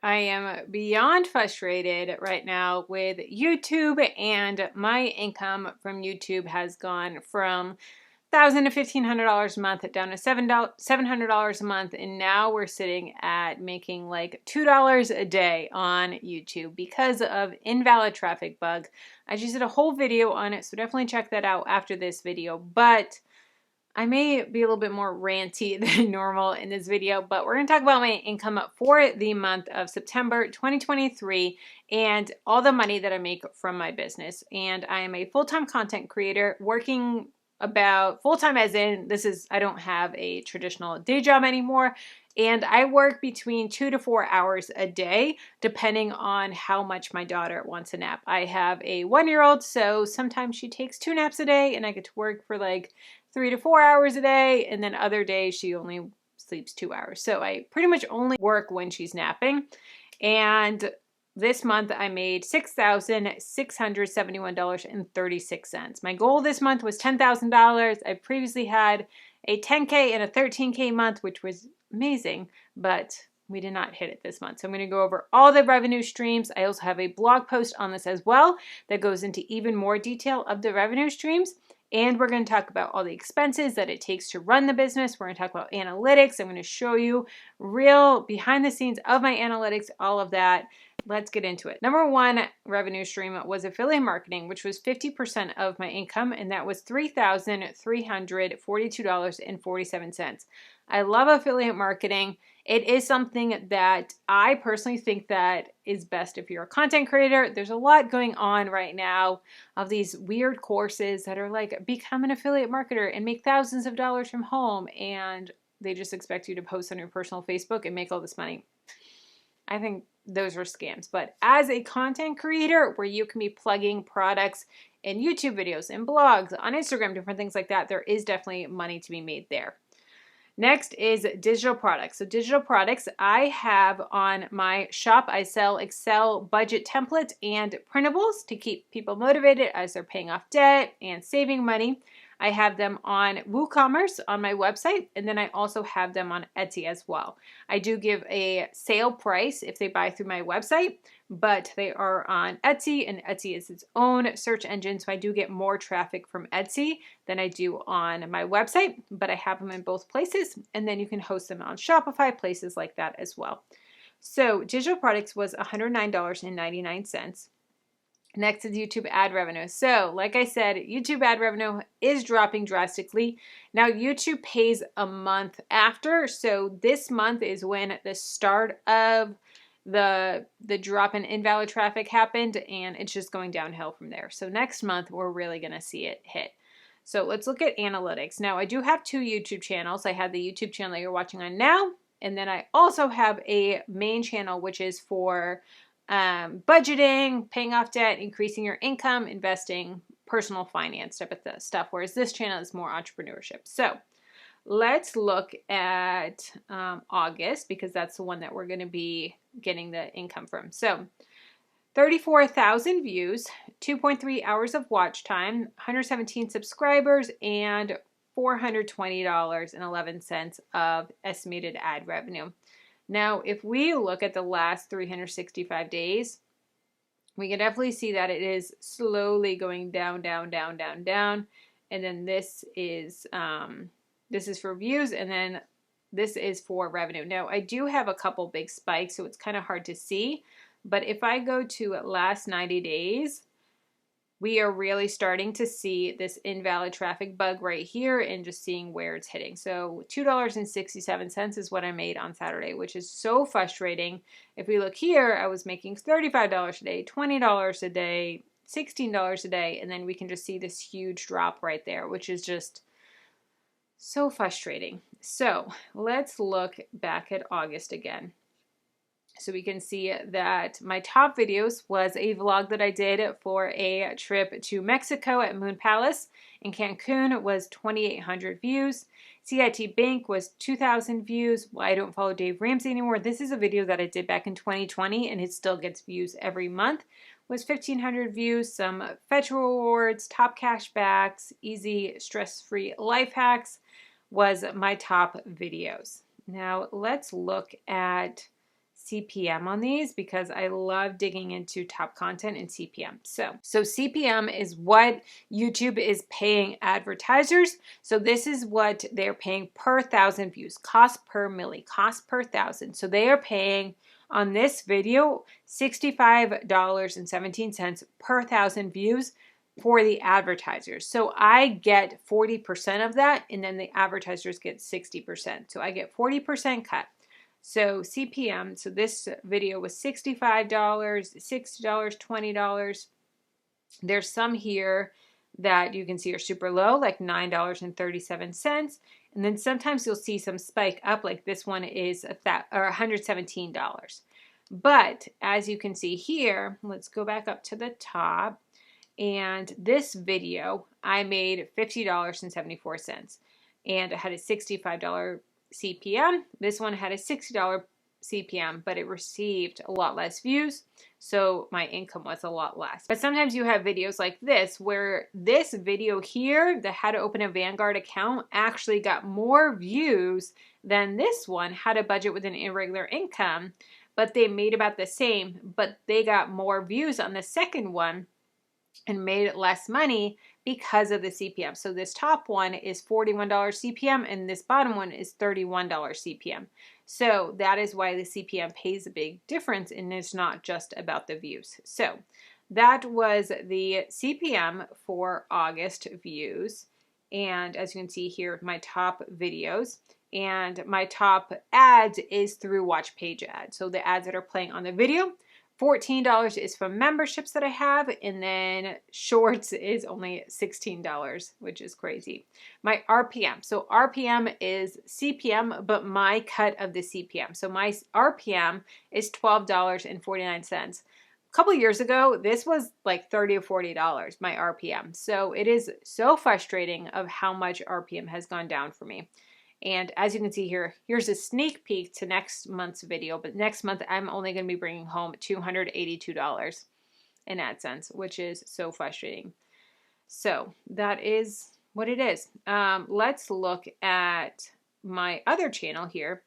I am beyond frustrated right now with YouTube, and my income from YouTube has gone from $1,000 to $1,500 a month down to $700 a month, and now we're sitting at making like $2 a day on YouTube because of invalid traffic bug. I just did a whole video on it, so definitely check that out after this video, but I may be a little bit more ranty than normal in this video, but we're going to talk about my income for the month of September 2023 and all the money that I make from my business. And I am a full-time content creator working about full-time as in I don't have a traditional day job anymore. And I work between 2 to 4 hours a day, depending on how much my daughter wants a nap. I have a 1-year-old, so sometimes she takes 2 naps a day and I get to work for like 3 to 4 hours a day, and then other days she only sleeps 2 hours. So I pretty much only work when she's napping. And this month I made $6,671.36. My goal this month was $10,000. I previously had a 10K and a 13K month, which was amazing, but we did not hit it this month. So I'm going to go over all the revenue streams. I also have a blog post on this as well that goes into even more detail of the revenue streams. And we're going to talk about all the expenses that it takes to run the business. We're going to talk about analytics. I'm going to show you real behind the scenes of my analytics, all of that. Let's get into it. Number one revenue stream was affiliate marketing, which was 50% of my income, and that was $3,342.47. I love affiliate marketing. It is something that I personally think that is best if you're a content creator. There's a lot going on right now of these weird courses that are like, become an affiliate marketer and make thousands of dollars from home, and they just expect you to post on your personal Facebook and make all this money. I think those are scams. But as a content creator where you can be plugging products in YouTube videos and blogs, on Instagram, different things like that, there is definitely money to be made there. Next is digital products. So digital products, I have on my shop, I sell Excel budget templates and printables to keep people motivated as they're paying off debt and saving money. I have them on WooCommerce on my website, and then I also have them on Etsy as well. I do give a sale price if they buy through my website, but they are on Etsy, and Etsy is its own search engine, so I do get more traffic from Etsy than I do on my website, but I have them in both places, and then you can host them on Shopify, places like that as well. So digital products was $109.99. Next is YouTube ad revenue. So like I said, YouTube ad revenue is dropping drastically. Now YouTube pays a month after. So this month is when the start of the drop in invalid traffic happened, and it's just going downhill from there. So next month we're really going to see it hit. So let's look at analytics. Now I do have 2 YouTube channels. I have the YouTube channel that you're watching on now, and then I also have a main channel which is for budgeting, paying off debt, increasing your income, investing, personal finance type of stuff, whereas this channel is more entrepreneurship. So let's look at August, because that's the one that we're going to be getting the income from. So 34,000 views, 2.3 hours of watch time, 117 subscribers, and $420.11 of estimated ad revenue. Now, if we look at the last 365 days, we can definitely see that it is slowly going down, down, down, down, down. And then this is for views, and then this is for revenue. Now, I do have a couple big spikes, so it's kind of hard to see. But if I go to last 90 days, we are really starting to see this invalid traffic bug right here and just seeing where it's hitting. So $2.67 is what I made on Saturday, which is so frustrating. If we look here, I was making $35 a day, $20 a day, $16 a day, and then we can just see this huge drop right there, which is just so frustrating. So let's look back at August again. So we can see that my top videos was a vlog that I did for a trip to Mexico at Moon Palace. In Cancun was 2,800 views. CIT Bank was 2,000 views. Why I don't follow Dave Ramsey anymore. This is a video that I did back in 2020, and it still gets views every month. Was 1,500 views. Some fetch rewards, top cash backs, easy stress-free life hacks was my top videos. Now let's look at CPM on these because I love digging into top content and CPM. So CPM is what YouTube is paying advertisers. So this is what they're paying per 1,000 views, cost per milli, cost per 1,000. So they are paying on this video $65.17 per 1,000 views for the advertisers. So I get 40% of that, and then the advertisers get 60%. So I get 40% cut. So CPM, so this video was $65, $60, $20. There's some here that you can see are super low, like $9.37. And then sometimes you'll see some spike up, like this one is $117. But as you can see here, let's go back up to the top. And this video, I made $50.74. And it had a $65 CPM. This one had a $60 CPM, but it received a lot less views, so my income was a lot less. But sometimes you have videos like this, where this video here, the how to open a Vanguard account, actually got more views than this one, how to budget with an irregular income, but they made about the same, but they got more views on the second one and made less money because of the CPM. So this top one is $41 CPM and this bottom one is $31 CPM. So that is why the CPM pays a big difference, and it's not just about the views. So that was the CPM for August views. And as you can see here, my top videos and my top ads is through watch page ads. So the ads that are playing on the video. $14 is from memberships that I have, and then shorts is only $16, which is crazy. My RPM. So RPM is CPM, but my cut of the CPM. So my RPM is $12.49. A couple years ago, this was like $30 or $40, my RPM. So it is so frustrating of how much RPM has gone down for me. And as you can see here, here's a sneak peek to next month's video. But next month, I'm only going to be bringing home $282 in AdSense, which is so frustrating. So that is what it is. Let's look at my other channel here.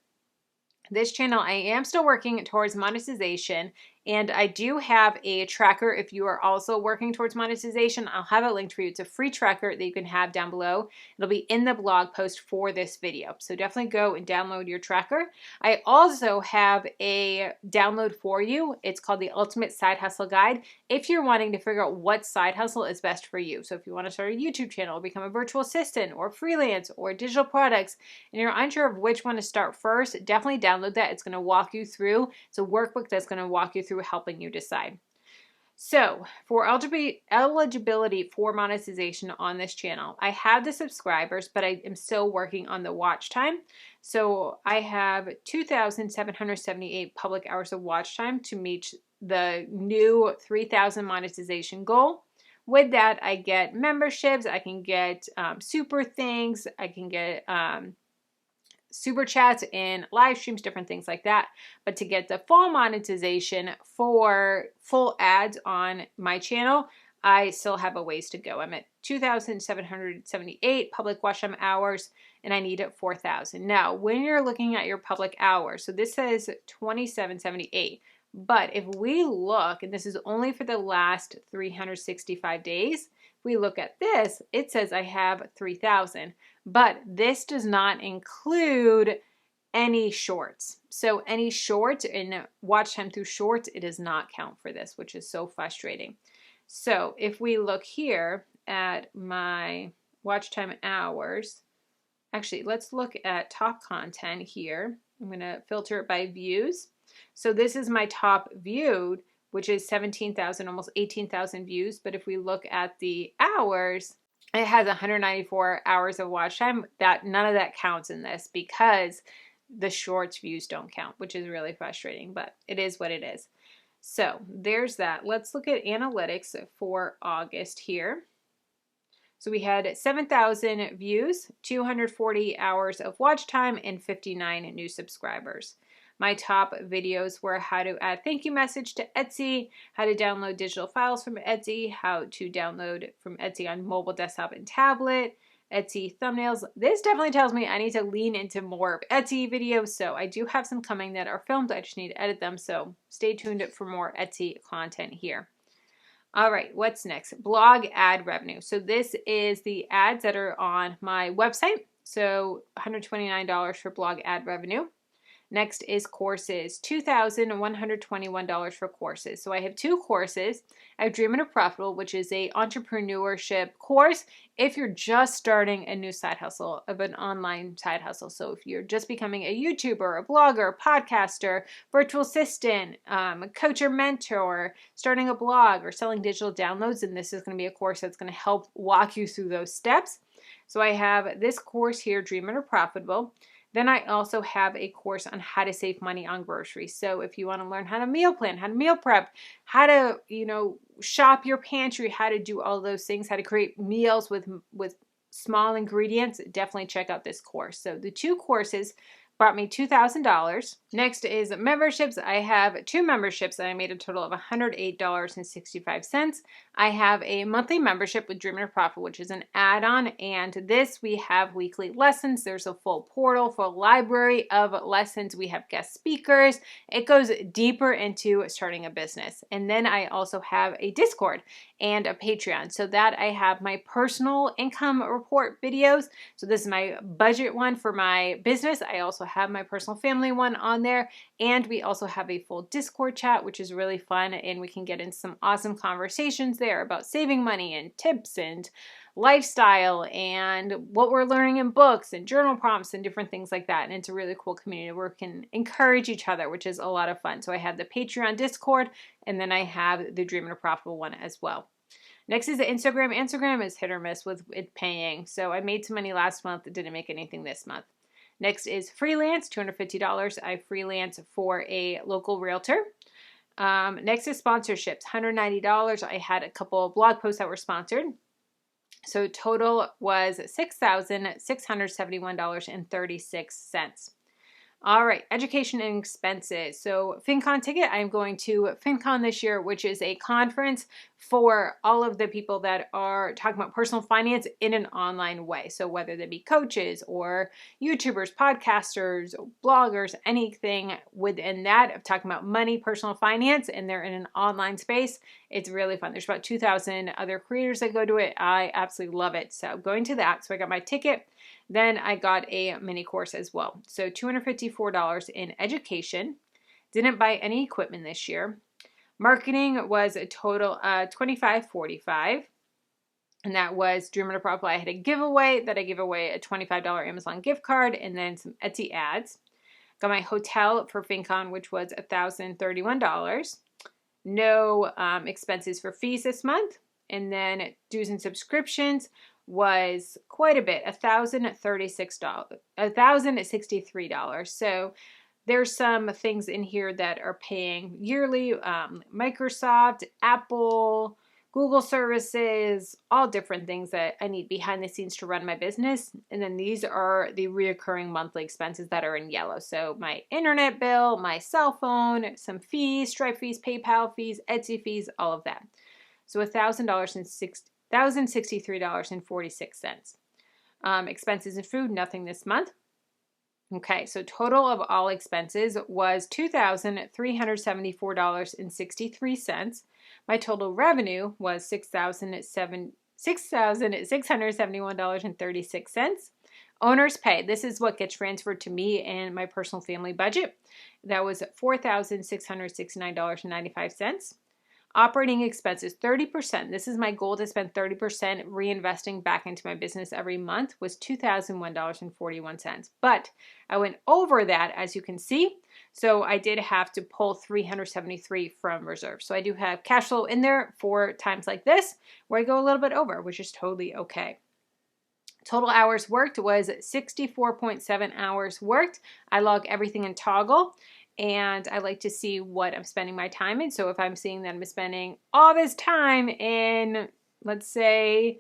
This channel, I am still working towards monetization, and I do have a tracker if you are also working towards monetization. I'll have it linked for you. It's a free tracker that you can have down below. It'll be in the blog post for this video. So definitely go and download your tracker. I also have a download for you. It's called the Ultimate Side Hustle Guide if you're wanting to figure out what side hustle is best for you. So if you want to start a YouTube channel, become a virtual assistant, or freelance, or digital products, and you're unsure of which one to start first, definitely download that. It's going to walk you through. It's a workbook that's going to walk you through helping you decide. So for eligibility for monetization on this channel, I have the subscribers, but I am still working on the watch time. So I have 2,778 public hours of watch time to meet the new 3,000 monetization goal. With that, I get memberships, I can get super things, I can get super chats and live streams, different things like that. But to get the full monetization for full ads on my channel, I still have a ways to go. I'm at 2,778 public watch time hours, and I need 4,000. Now, when you're looking at your public hours, so this says 2,778. But if we look, and this is only for the last 365 days, if we look at this, it says I have 3,000. But this does not include any shorts. So any shorts and watch time through shorts, it does not count for this, which is so frustrating. So if we look here at my watch time hours, actually, let's look at top content here. I'm going to filter it by views. So this is my top viewed, which is 17,000, almost 18,000 views. But if we look at the hours, it has 194 hours of watch time. None of that counts in this because the shorts views don't count, which is really frustrating, but it is what it is. So there's that. Let's look at analytics for August here. So we had 7,000 views, 240 hours of watch time, and 59 new subscribers. My top videos were how to add thank you message to Etsy, how to download digital files from Etsy, how to download from Etsy on mobile, desktop, and tablet, Etsy thumbnails. This definitely tells me I need to lean into more of Etsy videos. So I do have some coming that are filmed. I just need to edit them. So stay tuned for more Etsy content here. All right, what's next? Blog ad revenue. So this is the ads that are on my website. So $129 for blog ad revenue. Next is courses, $2,121 for courses. So I have 2 courses. I have Dream and Profitable, which is a entrepreneurship course if you're just starting a new side hustle, of an online side hustle. So if you're just becoming a YouTuber, a blogger, podcaster, virtual assistant, coach or mentor, starting a blog, or selling digital downloads, then this is going to be a course that's going to help walk you through those steps. So I have this course here, Dream and Profitable. Then I also have a course on how to save money on groceries. So if you want to learn how to meal plan, how to meal prep, how to, shop your pantry, how to do all those things, how to create meals with small ingredients, definitely check out this course. So the 2 courses brought me $2,000. Next is memberships. I have 2 memberships and I made a total of $108.65. I have a monthly membership with Dream and Profit, which is an add-on, and this we have weekly lessons. There's a full portal, full library of lessons. We have guest speakers. It goes deeper into starting a business. And then I also have a Discord and a Patreon, so that I have my personal income report videos. So this is my budget one for my business. I also have my personal family one on there, and we also have a full Discord chat, which is really fun, and we can get into some awesome conversations there about saving money and tips and lifestyle and what we're learning in books and journal prompts and different things like that. And it's a really cool community where we can encourage each other, which is a lot of fun. So I have the Patreon Discord, and then I have the Dream and Profitable one as well. Next is the Instagram. Instagram is hit or miss with it paying. So I made some money last month. Didn't make anything this month. Next is freelance, $250. I freelance for a local realtor. Next is sponsorships, $190. I had a couple of blog posts that were sponsored. So total was $6,671.36. All right, education and expenses. So FinCon ticket, I'm going to FinCon this year, which is a conference for all of the people that are talking about personal finance in an online way. So whether they be coaches or YouTubers, podcasters, bloggers, anything within that of talking about money, personal finance, and they're in an online space, it's really fun. There's about 2,000 other creators that go to it. I absolutely love it. So going to that. So I got my ticket. Then I got a mini course as well. So $254 in education. Didn't buy any equipment this year. Marketing was a total $25.45. And that was Dream and Profitable. I had a giveaway that I gave away a $25 Amazon gift card and then some Etsy ads. Got my hotel for FinCon, which was $1,031. No expenses for fees this month. And then dues and subscriptions was quite a bit, $1,063. So there's some things in here that are paying yearly, Microsoft, Apple, Google services, all different things that I need behind the scenes to run my business. And then these are the reoccurring monthly expenses that are in yellow. So my internet bill, my cell phone, some fees, Stripe fees, PayPal fees, Etsy fees, all of that. So $1,063.46. Expenses and food, nothing this month. Okay, so total of all expenses was $2,374.63. My total revenue was $6,671.36. Owner's pay, this is what gets transferred to me and my personal family budget. That was $4,669.95. Operating expenses, 30%. This is my goal, to spend 30% reinvesting back into my business every month, was $2,001.41. But I went over that, as you can see. So I did have to pull $373 from reserve. So I do have cash flow in there for times like this where I go a little bit over, which is totally okay. Total hours worked was 64.7 hours worked. I log everything in Toggle. And I like to see what I'm spending my time in. So if I'm seeing that I'm spending all this time in, let's say,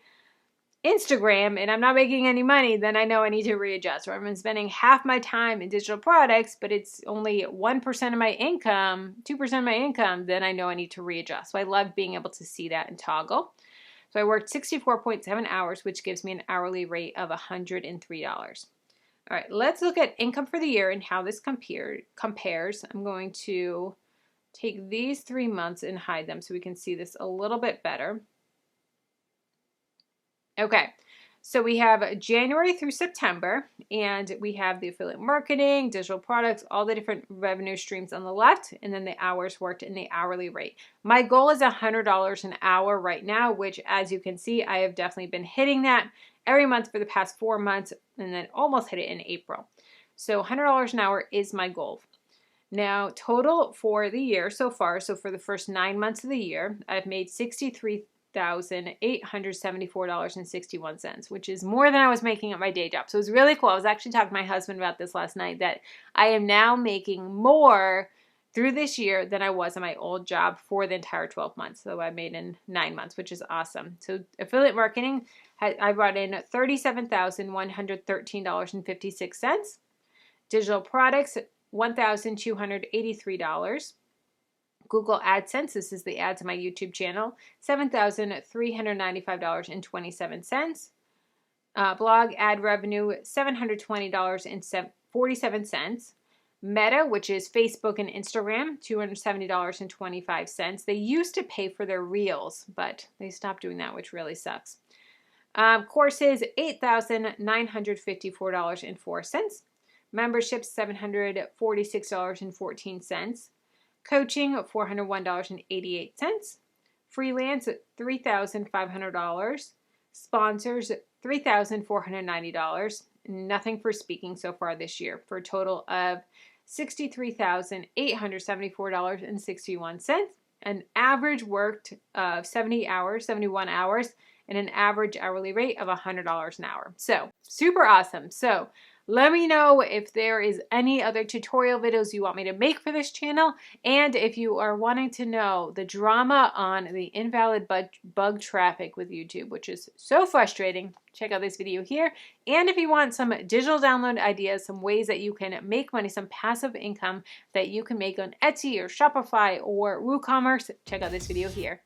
Instagram, and I'm not making any money, then I know I need to readjust. Or I'm spending half my time in digital products, but it's only 1% of my income, 2% of my income, then I know I need to readjust. So I love being able to see that in Toggle. So I worked 64.7 hours, which gives me an hourly rate of $103. All right, let's look at income for the year and how this compares. I'm going to take these 3 months and hide them so we can see this a little bit better. Okay, so we have January through September, and we have the affiliate marketing, digital products, all the different revenue streams on the left, and then the hours worked and the hourly rate. My goal is $100 an hour right now, which, as you can see, I have definitely been hitting that every month for the past 4 months, and then almost hit it in April. So $100 an hour is my goal. Now, total for the year so far, so for the first 9 months of the year, I've made $63,874.61, which is more than I was making at my day job. So it was really cool. I was actually talking to my husband about this last night, that I am now making more through this year than I was in my old job for the entire 12 months. So I made in 9 months, which is awesome. So affiliate marketing, I brought in $37,113.56. Digital products, $1,283. Google AdSense, this is the ads on my YouTube channel, $7,395.27. Blog ad revenue, $720.47. Meta, which is Facebook and Instagram, $270.25. They used to pay for their reels, but they stopped doing that, which really sucks. Courses, $8,954.04. Memberships, $746.14. Coaching, $401.88. Freelance, $3,500. Sponsors, $3,490. Nothing for speaking so far this year, for a total of $63,874.61. An average worked of 71 hours, and an average hourly rate of $100 an hour. So super awesome. So let me know if there is any other tutorial videos you want me to make for this channel, and if you are wanting to know the drama on the invalid bug traffic with YouTube, which is so frustrating, check out this video here. And if you want some digital download ideas, some ways that you can make money, some passive income that you can make on Etsy or Shopify or WooCommerce, check out this video here.